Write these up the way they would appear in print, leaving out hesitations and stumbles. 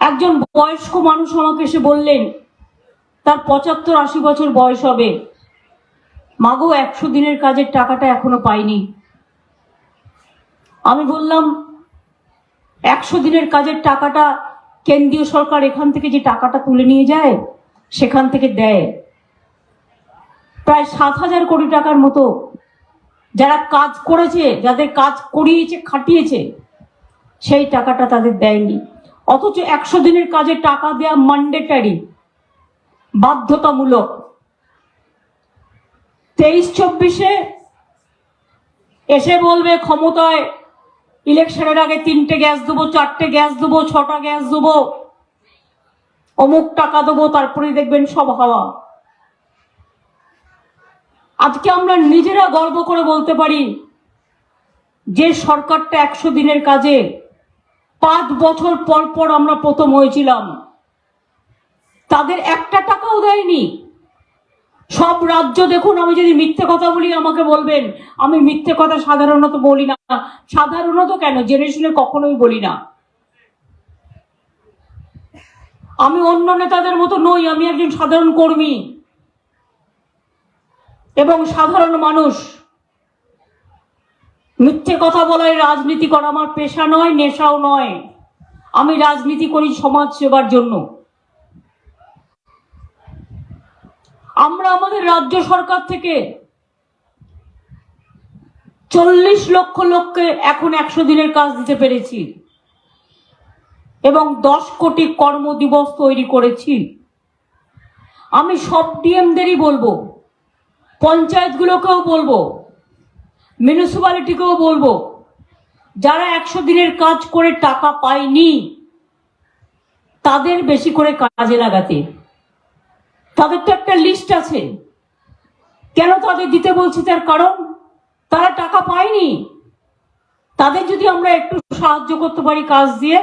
একজন বয়স্ক মানুষ আমাকে এসে বললেন, তার ৭৫-৮০ বছর বয়স হবে, মাগো ১০০ দিনের কাজের টাকাটা এখনো পাইনি। আমি বললাম, ১০০ দিনের কাজের টাকাটা কেন্দ্রীয় সরকার এখান থেকে যে টাকাটা তুলে নিয়ে যায় সেখান থেকে দেয়। প্রায় ৭,০০০ কোটি টাকার মতো যারা কাজ করেছে, যাদের কাজ করিয়েছে, খাটিয়েছে, সেই টাকাটা তাদের দেয়নি। অথচ ১০০ দিনের কাজের টাকা দেওয়া ম্যান্ডেটরি, বাধ্যতামূলক। ২৩-২৪-এ এসে বলবে ক্ষমতায় ইলেকশনের আগে ৩টে গ্যাস দেবো, ৪টে গ্যাস দেবো, ৬টা গ্যাস দেবো, অমুক টাকা দেবো, তারপরে দেখবেন সব হাওয়া। আজকে আমরা নিজেরা গর্ব করে বলতে পারি যে সরকারটা ১০০ দিনের কাজে ৫ বছর পর পর আমরা প্রথম হয়েছিলাম, তাদের একটা টাকাও দেয়নি। সব রাজ্য দেখুন, আমি যদি মিথ্যে কথা বলি আমাকে বলবেন, আমি মিথ্যে কথা সাধারণত বলি না। সাধারণত কেন, জেনে শুনে কখনোই বলি না। আমি অন্য নেতাদের মতো নই, আমি একজন সাধারণ কর্মী এবং সাধারণ মানুষ। মিথ্যে কথা বলায় রাজনীতি করা আমার পেশা নয়, নেশাও নয়। আমি রাজনীতি করি সমাজ সেবার জন্য। আমরা আমাদের রাজ্য সরকার থেকে ৪০ লক্ষ লোককে এখন ১০০ দিনের কাজ দিতে পেরেছি এবং ১০ কোটি কর্মদিবস তৈরি করেছি। আমি সব ডিএমদেরই বলবো, পঞ্চায়েতগুলোকেও বলবো, মিউনিসিপ্যালিটিকেও বলবো, যারা ১০০ দিনের কাজ করে টাকা পায়নি তাদের বেশি করে কাজে লাগাতে। তাদের তো একটা লিস্ট আছে। কেন তাদের দিতে বলছি, তার কারণ তারা টাকা পায়নি। তাদের যদি আমরা একটু সাহায্য করতে পারি কাজ দিয়ে,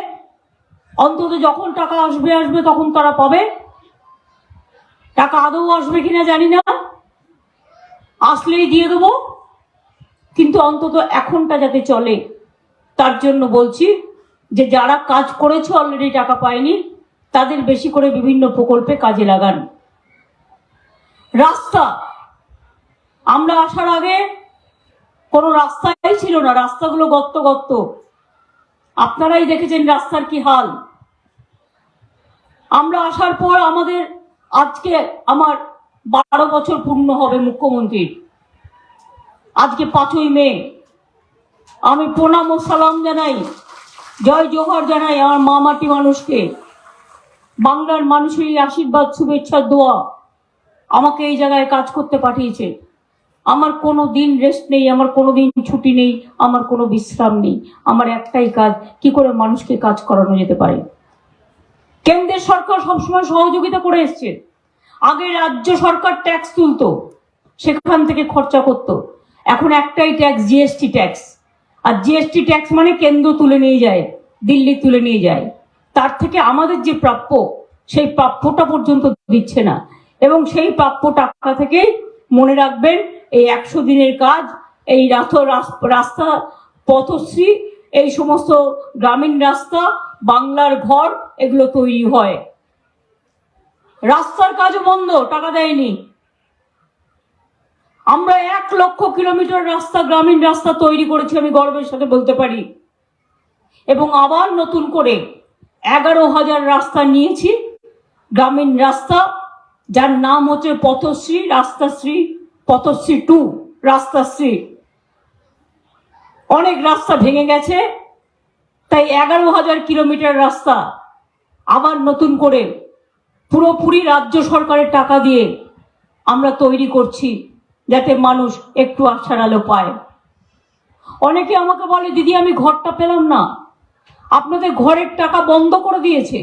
অন্তত যখন টাকা আসবে তখন তারা পাবে। টাকা আদৌ আসবে কিনা জানি না, আসলেই দিয়ে দেবো, কিন্তু অন্তত এখনটা যাতে চলে তার জন্য বলছি যে যারা কাজ করেছে অলরেডি টাকা পায়নি তাদের বেশি করে বিভিন্ন প্রকল্পে কাজে লাগান। রাস্তা, আমরা আসার আগে কোনো রাস্তাই ছিল না, রাস্তাগুলো গর্ত গর্ত। আপনারাই দেখেছেন রাস্তার কি হাল। আমরা আসার পর আজকে আমার ১২ বছর পূর্ণ হবে মুখ্যমন্ত্রীর। আজকে ৫ই মে। আমি প্রণাম ও সালাম জানাই, জয় জোহার জানাই আমার মা মাটি মানুষকে। বাংলার মানুষের আশীর্বাদ, শুভেচ্ছা, দোয়া আমাকে এই জায়গায় কাজ করতে পাঠিয়েছে। আমার কোনো দিন রেস্ট নেই, আমার কোনো দিন ছুটি নেই, আমার কোনো বিশ্রাম নেই। আমার একটাই কাজ, কি করে মানুষকে কাজ করানো যেতে পারে। কেন্দ্রের সরকার সবসময় সহযোগিতা করে এসছে। আগে রাজ্য সরকার ট্যাক্স তুলতো, সেখান থেকে খরচা করত। এখন একটাই ট্যাক্স, জিএসটি ট্যাক্স। আর জিএসটি ট্যাক্স মানে কেন্দ্র তুলে নিয়ে যায়, দিল্লি তুলে নিয়ে যায়। তার থেকে আমাদের যে প্রাপ্য, সেই প্রাপ্যটা পর্যন্ত দিচ্ছে না। এবং সেই প্রাপ্য টাকা থেকে মনে রাখবেন, এই ১০০ দিনের কাজ, এই রাস্তা, পথশ্রী, এই সমস্ত গ্রামীণ রাস্তা, বাংলার ঘর, এগুলো তৈরি হয়। রাস্তার কাজও বন্ধ, টাকা দেয়নি। আমরা ১ লক্ষ কিলোমিটার রাস্তা, গ্রামীণ রাস্তা তৈরি করেছি, আমি গর্বের সাথে বলতে পারি। এবং আবার নতুন করে ১১,০০০ রাস্তা নিয়েছি, গ্রামীণ রাস্তা, যার নাম হচ্ছে পথশ্রী, রাস্তাশ্রী, পথশ্রী 2, রাস্তাশ্রী। অনেক রাস্তা ভেঙে গেছে, তাই ১১,০০০ কিলোমিটার রাস্তা আবার নতুন করে পুরোপুরি রাজ্য সরকারের টাকা দিয়ে আমরা তৈরি করছি, যাতে মানুষ একটু আশার আলো পায়। অনেকে আমাকে বলে, দিদি আমি ঘরটা পেলাম না। আপনাদের ঘরের টাকা বন্ধ করে দিয়েছে।